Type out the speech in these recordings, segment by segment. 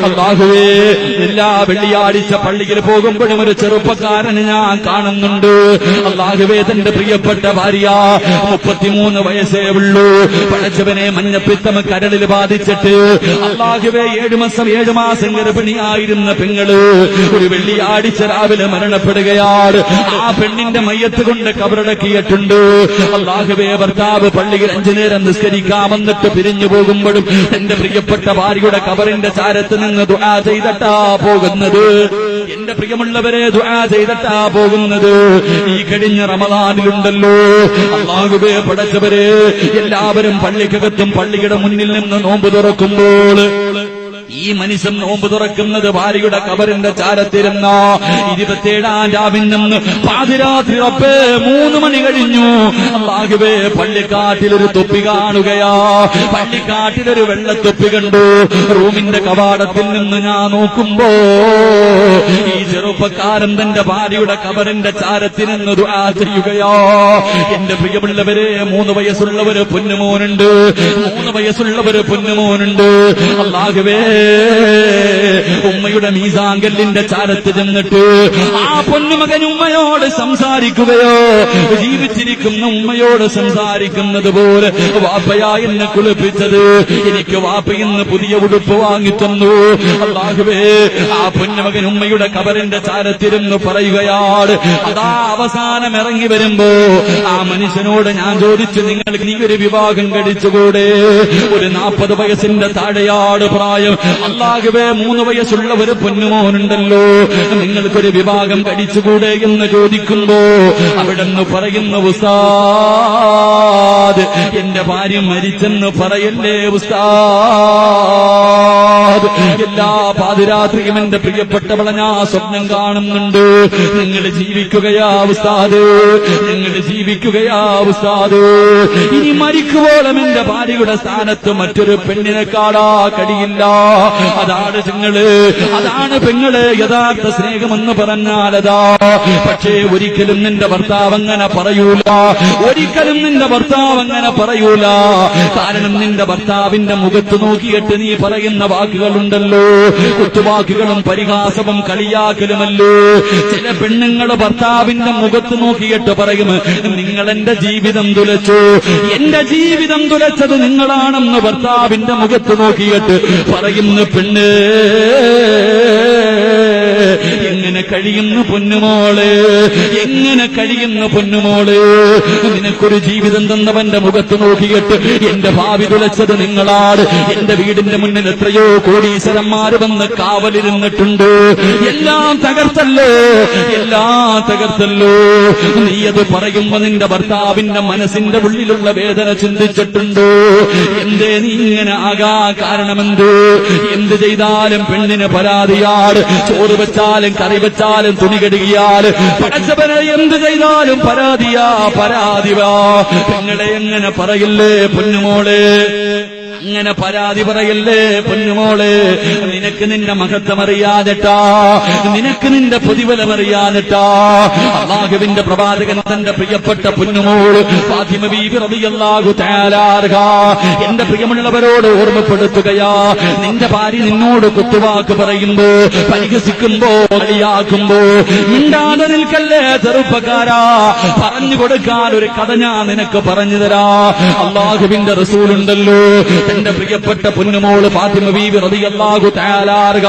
അല്ലാഹുവേ, എല്ലാ വെള്ളിയാഴ്ച പള്ളിയിൽ പോകുമ്പോഴും ഒരു ചെറുപ്പക്കാരനെ ഞാൻ കാണുന്നുണ്ട്. അല്ലാഹുവേ, തന്റെ പ്രിയപ്പെട്ട ഭാര്യ 33 വയസ്സേ ഉള്ളൂ. പടച്ചവനെ, മഞ്ഞപ്പിത്തം കരളിൽ ബാധിച്ചിട്ട് അല്ലാഹുവേ 7 മാസം ഗർഭിണിയായിരുന്ന പെങ്ങള് ഒരു വെള്ളിയാഴ്ച രാവിലെ മരണപ്പെടുകയാണ്. ആ പെണ്ണിന്റെ മയ്യത്ത് കൊണ്ട് കബറടക്കിയിട്ടുണ്ട്. അല്ലാഹുവേ, ഭർത്താവ് പള്ളിയിൽ 5 നേരം നിസ്കരിക്കാമെന്നിട്ട് പിരിഞ്ഞു പോകുമ്പോഴും എന്റെ പ്രിയപ്പെട്ട ഭാര്യയുടെ കബറിന്റെ ചാരത്ത് നിന്ന് ദുആ ചെയ്തിട്ടാ പോകുന്നത്. എന്റെ പ്രിയമുള്ളവരെ, ദുആ ചെയ്തിട്ടാ പോകുന്നത്. ഈ കഴിഞ്ഞ റമദാനിലുണ്ടല്ലോ, അല്ലാഹുവേ പടച്ചവരെ, എല്ലാവരും പള്ളിക്കകത്തും പള്ളിയുടെ മുന്നിൽ നിന്ന് നോമ്പ് തുറക്കുമ്പോൾ ഈ മനുഷ്യൻ നോമ്പ് തുറക്കുന്നത് ഭാര്യയുടെ കബറിന്റെ ചാരത്തിരുന്ന 27-ാം രാവിൽ നിന്ന് പാതിരാത്രി റബ്ബേ 3 മണി കഴിഞ്ഞു. അല്ലാഹുവേ, പള്ളിക്കാട്ടിലൊരു തൊപ്പി കാണുകയാ. പള്ളിക്കാട്ടിലൊരു വെള്ളത്തൊപ്പി കണ്ടു. റൂമിന്റെ കവാടത്തിൽ നിന്ന് ഞാൻ നോക്കുമ്പോ ഈ ചെറുപ്പക്കാരൻ തന്റെ ഭാര്യയുടെ കബറിന്റെ ചാരത്തിരുന്ന് ദുആ ചെയ്യുകയാ. എന്റെ പ്രിയമുള്ളവരെ, 3 വയസ്സുള്ളവര് പൊന്നുമോനുണ്ട്. 3 വയസ്സുള്ളവര് പൊന്നുമോനുണ്ട്. അല്ലാഹുവേ, ഉമ്മയുടെ മീസാങ്കല്ലിന്റെ ചാരത്ത് ചെന്നിട്ട് ആ പൊന്നുമകൻ ഉമ്മയോട് സംസാരിക്കുകയോ, ജീവിച്ചിരിക്കുന്ന ഉമ്മയോട് സംസാരിക്കുന്നത് പോലെ, വാപ്പയാ എന്നെ കുളിപ്പിച്ചത്, എനിക്ക് വാപ്പയിന്ന് പുതിയ ഉടുപ്പ് വാങ്ങിത്തന്നു. അല്ലാഹുവേ, ആ പൊന്നുമകൻ ഉമ്മയുടെ കബറിന്റെ ചാരത്തിരുന്ന് പറയുകയാണ്. അതാ അവസാനം ഇറങ്ങി വരുമ്പോ ആ മനുഷ്യനോട് ഞാൻ ചോദിച്ചു, നിങ്ങൾക്ക് നീ ഒരു വിവാഹം കഴിച്ചുകൂടെ? ഒരു 40 വയസ്സിന്റെ താഴെയാട് പ്രായം. അല്ലാഹുവേ, 3 വയസ്സുള്ള ഒരു പൊന്നുമോനുണ്ടല്ലോ, നിങ്ങൾക്കൊരു വിവാഹം കഴിച്ചുകൂടെ എന്ന് ചോദിക്കുമ്പോ അവിടെന്ന് പറയുന്ന, ഉസ്താദ്, എന്റെ ഭാര്യ മരിച്ചെന്ന് പറയല്ലേ ഉസ്താദ്. എല്ലാ പാതിരാത്രിയും എന്റെ പ്രിയപ്പെട്ടവളെ ഞാൻ സ്വപ്നം കാണുന്നുണ്ട്. നിങ്ങൾ ജീവിക്കുകയാ ഉസ്താദ്, നിങ്ങൾ ജീവിക്കുകയാ ഉസ്താദ്. ഇനി മരിക്കുവോളം എന്റെ ഭാര്യയുടെ സ്ഥാനത്ത് മറ്റൊരു പെണ്ണിനെ കാണാ കഴിയില്ല. അതാണ് പെങ്ങള് യഥാർത്ഥ സ്നേഹമെന്ന് പറഞ്ഞാലതാ. പക്ഷേ ഒരിക്കലും നിന്റെ ഭർത്താവ് അങ്ങനെ പറയൂല. ഒരിക്കലും നിന്റെ ഭർത്താവ് അങ്ങനെ പറയൂല. കാരണം നിന്റെ ഭർത്താവിന്റെ മുഖത്ത് നോക്കിയിട്ട് നീ പറയുന്ന വാക്കുകളുണ്ടല്ലോ, കുത്തുവാക്കുകളും പരിഹാസവും കളിയാക്കലുമല്ലോ. ചില പെണ്ണുങ്ങള് ഭർത്താവിന്റെ മുഖത്ത് നോക്കിയിട്ട് പറയും, നിങ്ങൾ എന്റെ ജീവിതം തുലച്ചു, എന്റെ ജീവിതം തുലച്ചത് നിങ്ങളാണെന്ന് ഭർത്താവിന്റെ മുഖത്ത് നോക്കിയിട്ട് പറയുന്ന പെണ്ണ്. എങ്ങനെ കഴിയുന്നു പൊന്നുമോള്, എങ്ങനെ കഴിയുന്നു പൊന്നുമോള്? നിനക്കൊരു ജീവിതം തന്നവന്റെ മുഖത്ത് നോക്കിയിട്ട് എന്റെ ഭാവി തുലച്ചത് നിങ്ങളാണ്. എന്റെ വീടിന്റെ മുന്നിൽ എത്രയോ കോടീശ്വരന്മാര് വന്ന് കാവലിരുന്നിട്ടുണ്ട്. എല്ലാം തകർത്തല്ലോ, എല്ലാം തകർത്തല്ലോ. നീ അത് പറയുമ്പോ നിന്റെ ഭർത്താവിന്റെ മനസ്സിന്റെ ഉള്ളിലുള്ള വേദന ചിന്തിച്ചിട്ടുണ്ടോ? എന്തേ നീ ഇങ്ങനെ ആകാ കാരണമെന്ത്? എന്ത് ചെയ്താലും പെണ്ണിന് പരാതിയാണ്. ചോറ് വെച്ചാലും കറി വെച്ചാലും തുണി കഴുകിയാൽ പടച്ചവനെ എന്ത് ചെയ്താലും പരാതിയാ, പരാതിവാ. പെങ്ങളെ എങ്ങനെ പറയില്ലേ പൊന്നുമോളെ, അങ്ങനെ പരാതി പറയല്ലേ പൊന്നുമോളെ. നിനക്ക് നിന്റെ മഹത്വം അറിയാതെട്ടാ, നിനക്ക് നിന്റെ പ്രതിഫലം അറിയാതെട്ടാ. അല്ലാഹുവിന്റെ പ്രവാചകൻ തന്റെ പ്രിയപ്പെട്ട പൊന്നുമോൾ ഫാത്തിമ ബീവി റളിയല്ലാഹു തആല അൻഹ എന്റെ പ്രിയമുള്ളവരോട് ഓർമ്മപ്പെടുത്തുകയാ. നിന്റെ ഭാര്യ നിന്നോട് കുത്തുവാക്ക് പറയുമ്പോ, പരിഹസിക്കുമ്പോ, കളിയാക്കുമ്പോ മിണ്ടാതെ നിൽക്കല്ലേ ചെറുപ്പക്കാരാ. പറഞ്ഞു കൊടുക്കാൻ ഒരു കഥ ഞാൻ നിനക്ക് പറഞ്ഞു തരാ. അല്ലാഹുവിന്റെ റസൂലുണ്ടല്ലോ, എന്റെ പ്രിയപ്പെട്ട പൊന്നുമോള് ഫാത്തിമ ബീവി റളിയല്ലാഹു തആല അൻഹ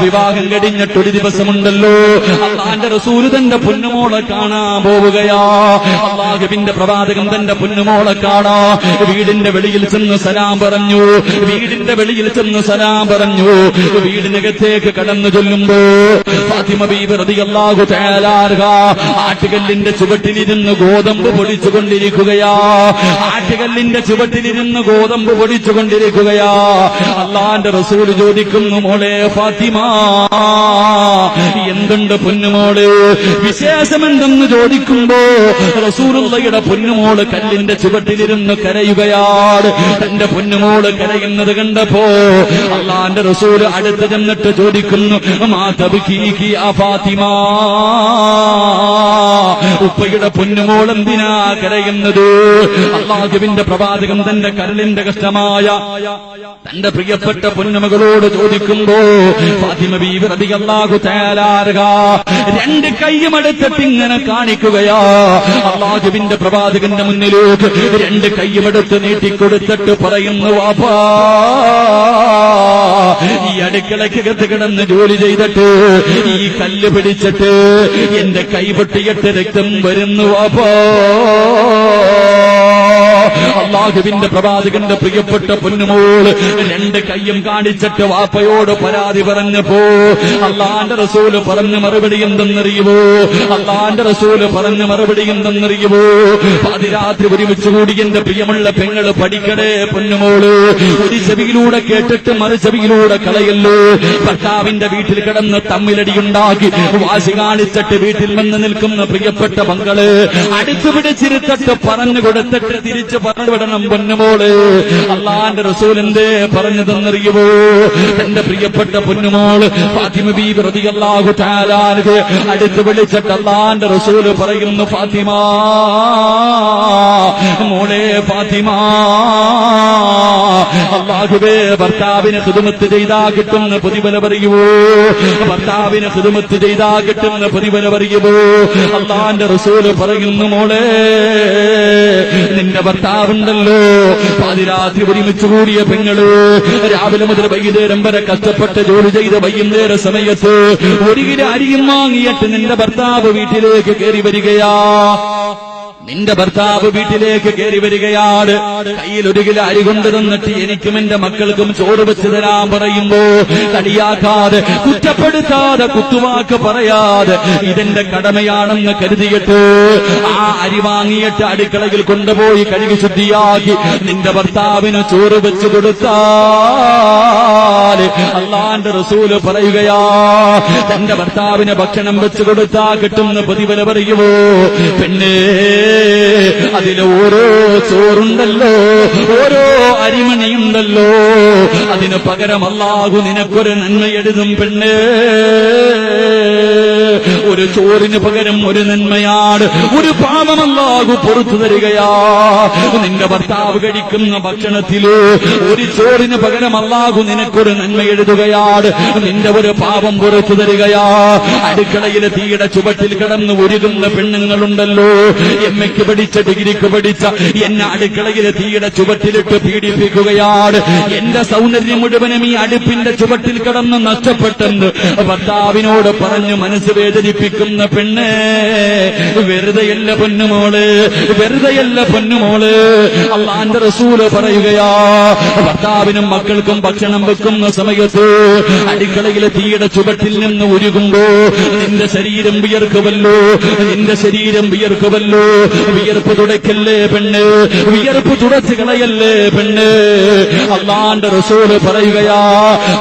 വിവാഹം കഴിഞ്ഞിട്ടൊരു ദിവസമുണ്ടല്ലോ, അല്ലാഹുവിന്റെ റസൂൽ തന്റെ പൊന്നുമോളെ കാണാൻ പോവുകയാ. അല്ലാഹുവിന്റെ പ്രവാചകൻ തന്റെ പൊന്നുമോളെ കാണാ വീടിന്റെ വെളിയിൽ ചെന്ന് സലാം പറഞ്ഞു. വീടിന്റെ വെളിയിൽ ചെന്ന് സലാം പറഞ്ഞു. വീടിനകത്തേക്ക് കടന്നു ചൊല്ലുമ്പോ ഫാത്തിമ ബീവി റളിയല്ലാഹു തആല അൻഹ ആട്ടുകല്ലിന്റെ ചുവട്ടിലിരുന്ന് ഗോതമ്പ് പൊടിച്ചുകൊണ്ടിരിക്കുകയാ. ആട്ടുകല്ലിന്റെ ചുവട്ടിലിരുന്ന് ഗോതമ്പ് പൊടിച്ചുകൊണ്ടിരിക്കുകയാ. അല്ലാഹുവിന്റെ റസൂൽ ചോദിക്കുന്നു, മോളെ ഫാത്തിമ, എന്തുണ്ട് പൊന്നുമോള്, വിശേഷമെന്തെന്ന് ചോദിക്കുമ്പോ റസൂലുള്ളാഹിയുടെ പൊന്നുമോള് കല്ലിന്റെ ചുവട്ടിലിരുന്ന് കരയുകയാണ്. തന്റെ പൊന്നുമോള് കരയുന്നത് കണ്ടപ്പോ അല്ലാഹുവിന്റെ റസൂൽ അടുത്ത് ചെന്നിട്ട് ചോദിക്കുന്നു, മാ തബ്കീകി യാ ഫാത്തിമ, ഉപ്പയുടെ പൊന്നുമോൾ എന്തിനാ കരയുന്നത്? അല്ലാഹുവിന്റെ പ്രവാചകൻ തന്റെ കരളിന്റെ കഷ്ടമാ വയസ്സായ തന്റെ പ്രിയപ്പെട്ട പൊന്നുമകളോട് ചോദിക്കുമ്പോ ഫാത്തിമ ബീവി റളിയല്ലാഹു തആല അൻഹ രണ്ട് കൈയും എടുത്തിട്ട് ഇങ്ങനെ കാണിക്കുകയാ. അല്ലാഹുവിന്റെ പ്രവാചകന്റെ മുന്നിലേക്ക് രണ്ട് കൈയും എടുത്ത് നീട്ടിക്കൊടുത്തിട്ട് പറയുന്നു, വാപ്പാ ഈ അടുക്കളക്കകത്ത് കിടന്ന് ജോലി ചെയ്തിട്ട് ഈ കല്ല് പിടിച്ചിട്ട് എന്റെ കൈ പൊട്ടിയിട്ട് രക്തം വരുന്നു വാപ്പാ. അല്ലാഹുവിന്റെ പ്രവാചകന്റെ പ്രിയപ്പെട്ട പൊന്നുമോൾ രണ്ട് കൈയും കാണിച്ചിട്ട് വാപ്പയോട് പരാതി പറഞ്ഞപ്പോ അല്ലാഹുവിന്റെ റസൂല് പറഞ്ഞ മറുപടി എന്തെന്നറിയുമോ? അല്ലാഹുവിന്റെ റസൂല് പറഞ്ഞ മറുപടി എന്തെന്നറിയുമോ? പാതിരാത്രി ഒരുമിച്ച് കൂടി എന്റെ പ്രിയമുള്ള പെങ്ങള് പഠിക്കടേ പൊന്നുമോള്, ഒരു ചെവിയിലൂടെ കേട്ടിട്ട് മറു ചെവിയിലൂടെ കളയല്ലോ. ഭർത്താവിന്റെ വീട്ടിൽ കിടന്ന് തമ്മിലടിയുണ്ടാക്കി വാശി കാണിച്ചിട്ട് വീട്ടിൽ വന്ന് നിൽക്കുന്ന പ്രിയപ്പെട്ട മക്കള് അടുത്തു പിടിച്ചിരുത്തിട്ട് പറഞ്ഞു കൊടുത്തിട്ട് തിരിച്ചു പറഞ്ഞുവിടണം പൊന്നുമോള്. അല്ലാഹുവിന്റെ റസൂൽ എന്തേ പറഞ്ഞതെന്നറിയുമോ? എന്റെ പ്രിയപ്പെട്ട പൊന്നുമോള് ഫാത്തിമ ബീവി റളിയല്ലാഹു തആല അൻഹ അടുത്ത് വിളിച്ചിട്ട് അല്ലാഹുവിന്റെ റസൂൽ പറയുന്നു, ഫാത്തിമ മോളെ ഫാത്തിമ, അല്ലാഹുവേ ഭർത്താവിന് ഖിദ്മത്ത് ചെയ്താ കിട്ടുന്ന പ്രതിഫലം പറയുമോ? ഭർത്താവിന് ഖിദ്മത്ത് ചെയ്താ കിട്ടുന്ന പ്രതിഫലം പറയുമോ? അല്ലാഹുവിന്റെ റസൂൽ പറയുന്നു, മോളെ നിന്റെ ഭർത്താവുണ്ടല്ലോ, പാതിരാത്രി ഒരുമിച്ച് കൂടിയ പെങ്ങള് രാവിലെ മുതൽ വൈകുന്നേരം വരെ കഷ്ടപ്പെട്ട് ജോലി ചെയ്ത് വൈകുന്നേര സമയത്ത് ഒരു കിലോ അരിയും വാങ്ങിയിട്ട് നിന്റെ ഭർത്താവ് വീട്ടിലേക്ക് കയറി വരികയാ. നിന്റെ ഭർത്താവ് വീട്ടിലേക്ക് കയറി വരികയാണ്. കയ്യിൽ ഒരു കിലോ അരി കൊണ്ടു തന്നിട്ട് എനിക്കും എന്റെ മക്കൾക്കും ചോറ് വെച്ച് തരാൻ പറയുമ്പോ കളിയാക്കാതെ, കുറ്റപ്പെടുത്താതെ, കുത്തുവാക്ക് പറയാതെ ഇതെന്റെ കടമയാണെന്ന് കരുതിയിട്ട് ആ അരി വാങ്ങിയിട്ട് അടുക്കളയിൽ കൊണ്ടുപോയി കഴുകി ശുദ്ധിയാക്കി നിന്റെ ഭർത്താവിന് ചോറ് വെച്ച് കൊടുത്താൽ അല്ലാഹുവിന്റെ റസൂല് പറയുകയാ, തന്റെ ഭർത്താവിന് ഭക്ഷണം വെച്ച് കൊടുത്താ കിട്ടുന്ന പ്രതിഫലം പറയുമോ? പെണ്ണേ, അതിന് ഓരോ ചോറുണ്ടല്ലോ, ഓരോ അരിമണിയുണ്ടല്ലോ, അതിന് പകരം അല്ലാഹു നിനക്കൊരു നന്മ എഴുതും പെണ്ണേ. ഒരു ചോറിന് പകരം ഒരു നന്മയാണ്, ഒരു പാപം അല്ലാഹു പുറത്തു തരികയാ. നിന്റെ ഭർത്താവ് കഴിക്കുന്ന ഭക്ഷണത്തില് ഒരു ചോറിന് പകരം അല്ലാഹു നിനക്കൊരു നന്മ എഴുതുകയാണ്, നിന്റെ ഒരു പാപം പുറത്തു തരികയാ. അടുക്കളയിലെ തീയുടെ ചുവട്ടിൽ കിടന്ന് ഒരുകുന്ന പെണ്ണുങ്ങളുണ്ടല്ലോ, എമ്മയ്ക്ക് പഠിച്ച ഡിഗ്രിക്ക് പഠിച്ച എന്നെ അടുക്കളയിലെ തീയുടെ ചുവട്ടിലിട്ട് പീഡിപ്പിക്കുകയാണ്. എന്റെ സൗന്ദര്യം മുഴുവനും ഈ അടുപ്പിന്റെ ചുവട്ടിൽ കിടന്ന് നഷ്ടപ്പെട്ടെന്ന് ഭർത്താവിനോട് പറഞ്ഞു മനസ്സ് വേദനിപ്പിക്കുന്ന പെണ്ണേ, വെറുതെയല്ല പൊന്നുമോള്, വെറുതെയല്ല പൊന്നുമോള്. അല്ലാഹുവിന്റെ റസൂല് പറയുകയാ, ഭർത്താവിനും മക്കൾക്കും ഭക്ഷണം വെക്കുന്ന സമയത്ത് അടുക്കളയിലെ തീയുടെ ചുവട്ടിൽ നിന്ന് ഉരുകുമ്പോ നിന്റെ ശരീരം വിയർക്കുമല്ലോ, നിന്റെ ശരീരം വിയർക്കുമല്ലോ. വിയർപ്പ് തുടക്കല്ലേ പെണ്ണ്, വിയർപ്പ് തുടച്ചു കളയല്ലേ പെണ്ണ്. അല്ലാഹുവിന്റെ റസൂല് പറയുകയാ,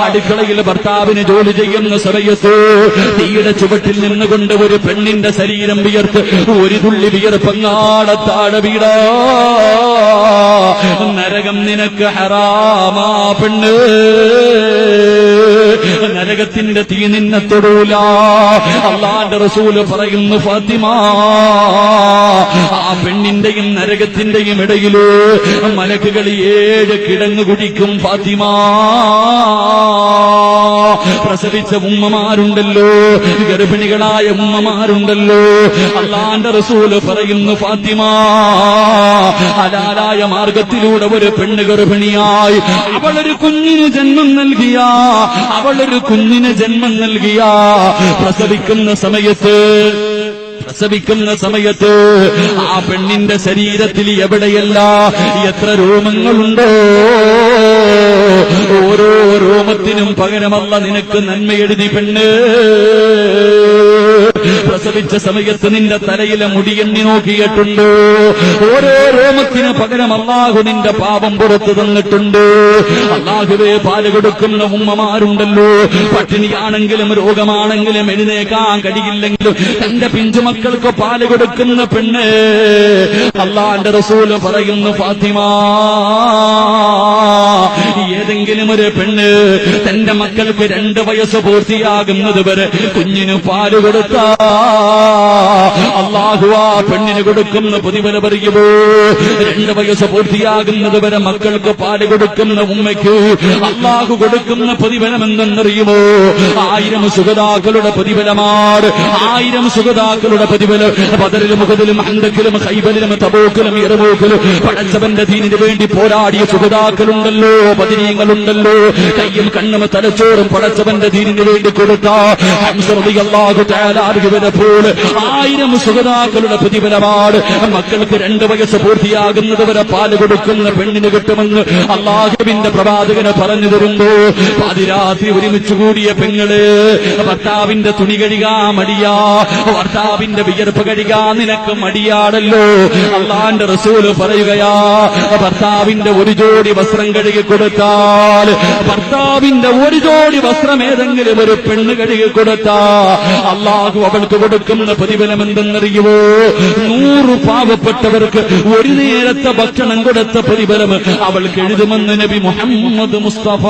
അടുക്കളയിൽ ഭർത്താവിന് ജോലി ചെയ്യുന്ന സമയത്ത് തീയുടെ ചുവട്ടിൽ നിന്നുകൊണ്ട് ഒരു പെണ്ണിന്റെ ശരീരം വിയർത്ത് ഒരു തുള്ളി വിയർപ്പങ്ങാടത്താഴ വീടാ, നരകം നിനക്ക് ഹറാമാ പെണ്ണ്, നരകത്തിന്റെ തീ നിന്നെ തൊടൂല. അല്ലാഹുവിന്റെ റസൂല് പറയുന്നു, ഫാത്തിമ ആ പെണ്ണിന്റെയും നരകത്തിന്റെയും ഇടയില് മലക്കുകൾ 7 കിടങ്ങ് കുടിക്കും ഫാത്തിമ. പ്രസവിച്ച ഉമ്മമാരുണ്ടല്ലോ, ഗർഭിണികളായ ഉമ്മമാരുണ്ടല്ലോ, അല്ലാഹുവിന്റെ റസൂല് പറയുന്നു, ഫാത്തിമ ഹലാലായ മാർഗത്തിലൂടെ ഒരു പെണ്ണ് ഗർഭിണിയായി അവളൊരു കുഞ്ഞിന് ജന്മം നൽകിയ, അവളൊരു കുഞ്ഞിന് ജന്മം നൽകിയ പ്രസവിക്കുന്ന സമയത്ത് ആ പെണ്ണിന്റെ ശരീരത്തിൽ എവിടെയല്ല എത്ര രോമങ്ങളുണ്ടോ, ഓരോ രോമത്തിനും പകരമല്ല നിനക്ക് നന്മ എഴുതി പെണ്ണ്. പ്രസവിച്ച സമയത്ത് നിന്റെ തലയിലെ മുടിയെണ്ണി നോക്കിയിട്ടുണ്ട്, ഓരോ രോമത്തിന് പകരം അല്ലാഹു നിന്റെ പാപം പുറത്തു തന്നിട്ടുണ്ട്. അല്ലാഹുവേ, പാല് കൊടുക്കുന്ന ഉമ്മമാരുണ്ടല്ലോ, പട്ടിണിയാണെങ്കിലും രോഗമാണെങ്കിലും എഴുന്നേക്കാൻ കഴിയില്ലെങ്കിലും തന്റെ പിഞ്ചുമക്കൾക്ക് പാല് കൊടുക്കുന്ന പെണ്ണ്. അല്ലാഹുവിന്റെ റസൂല് പറയുന്നു, ഫാത്തിമ ഏതെങ്കിലും ഒരു പെണ്ണ് തന്റെ മക്കൾക്ക് 2 വയസ്സ് പൂർത്തിയാകുന്നത് വരെ കുഞ്ഞിന് പാല് കൊടുത്താൽ അല്ലാഹു ആ പെണ്ണിന് കൊടുക്കുന്ന പ്രതിഫലം അറിയുമോ? 2 വയസ്സ് പൂർത്തിയാകുന്നത് വരെ മക്കൾക്ക് പാല് കൊടുക്കുന്ന ഉമ്മയ്ക്ക് അല്ലാഹു കൊടുക്കുന്ന പ്രതിഫലം എന്തെന്നറിയുമോ? 1000 സുഹദാക്കളുടെ പ്രതിഫലമാണ്. 1000 സുഹദാക്കളുടെ പ്രതിഫലം. ബദറിലും ഉഹദിലും ഹന്തക്കിലും ഖൈബറിലും തബൂക്കിലും യർമൂക്കിലും പടച്ചവന്റെ ദീനിന് വേണ്ടി പോരാടിയ സുഹദാക്കളുണ്ടല്ലോ, ബദരീങ്ങളുണ്ടല്ലോ. കയ്യും കണ്ണും തലച്ചോറും പടച്ചവന്റെ ദീനിന് വേണ്ടി കൊടുത്ത ഹംസ റളിയല്ലാഹു തആല അൻഹുവിനെ പോലെ 1000 സുഹദാക്കളുടെ പ്രതിഫലമാണ്. മക്കൾക്ക് 2 വയസ്സ് പൂർത്തിയാകുന്നത് വരെ പാല് കൊടുക്കുന്ന പെണ്ണിന് കിട്ടുമെന്ന് അല്ലാഹുവിന്റെ പ്രവാചകന് പറഞ്ഞു തരുന്നു. പാതിരാത്രി ഒരുമിച്ച് കൂടിയ പെങ്ങള് ഭർത്താവിന്റെ തുണി കഴുകാൻ മടിയാ, ഭർത്താവിന്റെ വിയർപ്പ് കഴുകാൻ നിനക്ക് മടിയാണല്ലോ. അള്ളാന്റെ റസൂല് പറയുകയാ, ഭർത്താവിന്റെ ഒരു ജോഡി വസ്ത്രം കഴുകി കൊടുത്താൽ, ഭർത്താവിന്റെ ഒരു ജോഡി വസ്ത്രം ഏതെങ്കിലും ഒരു പെണ്ണ് കഴുകി കൊടുത്താ അള്ളാഹു അവൾക്ക് കൊടുക്കുന്ന പ്രതിഫലം എന്തെന്നറിയുമോ? 100 പാവപ്പെട്ടവർക്ക് ഒരു നേരത്തെ ഭക്ഷണം കൊടുത്ത പ്രതിഫലം അവൾക്ക് എഴുതുമെന്ന് നബി മുഹമ്മദ് മുസ്തഫ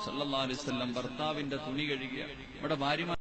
സല്ലല്ലാഹു അലൈഹി വസല്ലം. ഭർത്താവിന്റെ തുണി കഴുകിയ ഇവിടെ ഭാര്യ